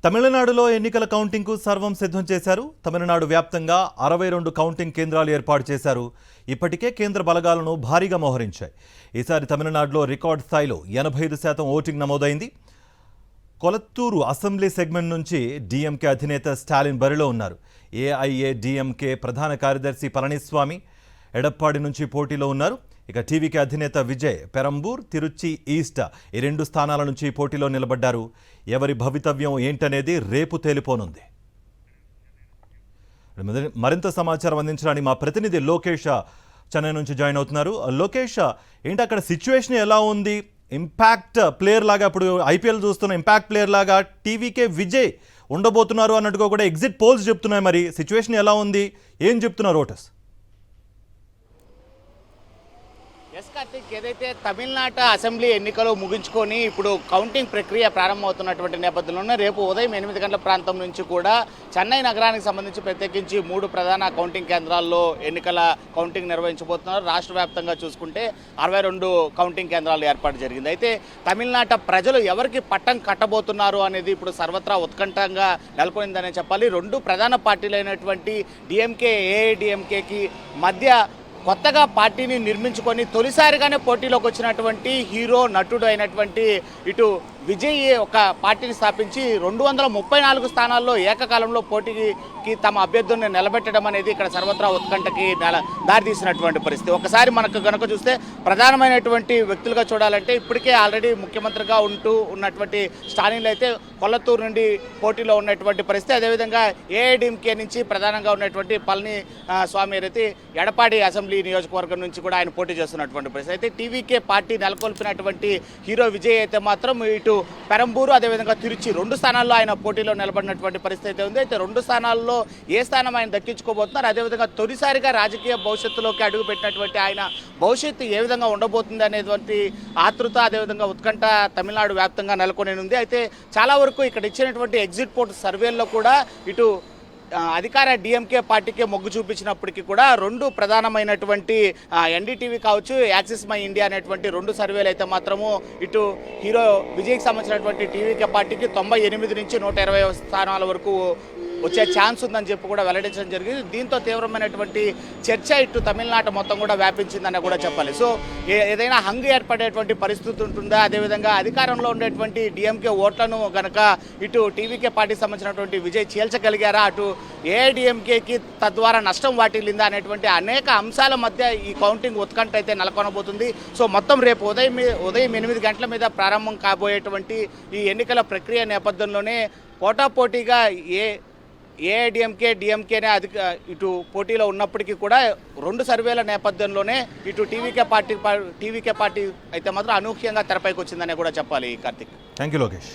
తమిళనాడులో ఎన్నికల కౌంటింగ్కు సర్వం సిద్ధం చేశారు. తమిళనాడు వ్యాప్తంగా 62 కౌంటింగ్ కేంద్రాలు ఏర్పాటు చేశారు. ఇప్పటికే కేంద్ర బలగాలను భారీగా మోహరించాయి. ఈసారి తమిళనాడులో రికార్డు స్థాయిలో 85% ఓటింగ్ నమోదైంది. కొలత్తూరు అసెంబ్లీ సెగ్మెంట్ నుంచి డీఎంకే అధినేత స్టాలిన్ బరిలో ఉన్నారు. ఏఐఏడీఎంకే ప్రధాన కార్యదర్శి పళనిస్వామి ఎడప్పాడి నుంచి పోటీలో ఉన్నారు. ఇక టీవీకే అధినేత విజయ్ పెరంబూర్, తిరుచి ఈస్ట్ ఈ 2 స్థానాల నుంచి పోటీలో నిలబడ్డారు. ఎవరి భవితవ్యం ఏంటనేది రేపు తేలిపోనుంది. మరింత సమాచారం అందించడానికి మా ప్రతినిధి లోకేష్ చెన్నై నుంచి జాయిన్ అవుతున్నారు. లోకేష్, ఏంటి అక్కడ సిచ్యువేషన్ ఎలా ఉంది? ఇంపాక్ట్ ప్లేయర్ లాగా, ఇప్పుడు ఐపీఎల్ చూస్తున్న ఇంపాక్ట్ ప్లేయర్ లాగా టీవీకే విజయ్ ఉండబోతున్నారు అన్నట్టుగా కూడా ఎగ్జిట్ పోల్స్ చెప్తున్నాయి. మరి సిచ్యువేషన్ ఎలా ఉంది? ఏం చెప్తున్నారు ఓటర్స్? ఎస్ కార్తిక్, ఏదైతే తమిళనాడు అసెంబ్లీ ఎన్నికలు ముగించుకొని ఇప్పుడు కౌంటింగ్ ప్రక్రియ ప్రారంభమవుతున్నటువంటి నేపథ్యంలోనే రేపు ఉదయం 8 గంటల ప్రాంతం నుంచి కూడా చెన్నై నగరానికి సంబంధించి ప్రత్యేకించి 3 ప్రధాన కౌంటింగ్ కేంద్రాల్లో ఎన్నికల కౌంటింగ్ నిర్వహించబోతున్నారు. రాష్ట్ర వ్యాప్తంగా చూసుకుంటే 62 కౌంటింగ్ కేంద్రాలు ఏర్పాటు జరిగింది. అయితే తమిళనాడు ప్రజలు ఎవరికి పట్టం కట్టబోతున్నారు అనేది ఇప్పుడు సర్వత్రా ఉత్కంఠంగా నెలకొందనే చెప్పాలి. 2 ప్రధాన పార్టీలైనటువంటి డిఎంకే, ఏఐడిఎంకేకి మధ్య కొత్తగా పార్టీని నిర్మించుకొని తొలిసారిగానే పోటీలోకి వచ్చినటువంటి హీరో నటుడు అయినటువంటి ఇటు విజయ్ ఒక పార్టీని స్థాపించి 234 స్థానాల్లో ఏకకాలంలో పోటీకి తమ అభ్యర్థుల్ని నిలబెట్టడం అనేది ఇక్కడ సర్వత్రా ఉత్కంఠకి దారితీసినటువంటి పరిస్థితి. ఒకసారి మనకు గనక చూస్తే ప్రధానమైనటువంటి వ్యక్తులుగా చూడాలంటే ఇప్పటికే ఆల్రెడీ ముఖ్యమంత్రిగా ఉన్నటువంటి స్టాలిన్ అయితే కొల్లత్తూరు నుండి పోటీలో ఉన్నటువంటి పరిస్థితి. అదేవిధంగా ఏఐడిఎంకే నుంచి ప్రధానంగా ఉన్నటువంటి పళని స్వామి అయితే ఎడపాడి అసెంబ్లీ నియోజకవర్గం నుంచి కూడా ఆయన పోటీ చేస్తున్నటువంటి పరిస్థితి. అయితే టీవీకే పార్టీ నెలకొల్పినటువంటి హీరో విజయ్ అయితే మాత్రం ఇటు పెరంబూరు అదేవిధంగా తిరుచి 2 స్థానాల్లో ఆయన పోటీలో నిలబడినటువంటి పరిస్థితి ఉంది. అయితే 2 స్థానాల్లో ఏ స్థానం ఆయన దక్కించుకోబోతున్నారు, అదేవిధంగా తొలిసారిగా రాజకీయ భవిష్యత్తులోకి అడుగుపెట్టినటువంటి ఆయన భవిష్యత్తు ఏ విధంగా ఉండబోతుంది అనేటువంటి ఆతృత అదేవిధంగా ఉత్కంఠ తమిళనాడు వ్యాప్తంగా నెలకొని ఉంది. అయితే చాలా వరకు ఇక్కడ ఇచ్చినటువంటి ఎగ్జిట్ పోల్ సర్వేల్లో కూడా ఇటు అధికార డిఎంకే పార్టీకే మొగ్గు చూపించినప్పటికీ కూడా 2 ప్రధానమైనటువంటి ఎన్డీటీవీ కావచ్చు, యాక్సిస్ మై ఇండియా అనేటువంటి 2 సర్వేలు అయితే మాత్రము ఇటు హీరో విజయ్కి సంబంధించినటువంటి టీవీకే పార్టీకి 98 నుంచి 120 స్థానాల వరకు వచ్చే ఛాన్స్ ఉందని చెప్పి కూడా వెల్లడించడం జరిగింది. దీంతో తీవ్రమైనటువంటి చర్చ ఇటు తమిళనాడు మొత్తం కూడా వ్యాపించిందని కూడా చెప్పాలి. సో ఏదైనా హంగు ఏర్పడేటువంటి పరిస్థితి ఉంటుందా, అదేవిధంగా అధికారంలో ఉండేటువంటి డిఎంకే ఓట్లను గనక ఇటు టీవీకే పార్టీకి సంబంధించినటువంటి విజయ్ చీల్చగలిగారా, అటు ఏఐడిఎంకేకి తద్వారా నష్టం వాటిల్లిందా అనేటువంటి అనేక అంశాల మధ్య ఈ కౌంటింగ్ ఉత్కంఠ అయితే నెలకొనబోతుంది. సో మొత్తం రేపు ఉదయం 8 గంటల మీద ప్రారంభం కాబోయేటువంటి ఈ ఎన్నికల ప్రక్రియ నేపథ్యంలోనే పోటాపోటీగా ఏఐడిఎంకే డిఎంకేనే ఇటు పోటీలో ఉన్నప్పటికీ కూడా 2 సర్వేల నేపథ్యంలోనే ఇటు టీవీకే పార్టీ అయితే మాత్రం అనూహ్యంగా తెరపైకి వచ్చిందనే కూడా చెప్పాలి. Karthik, thank you Lokesh.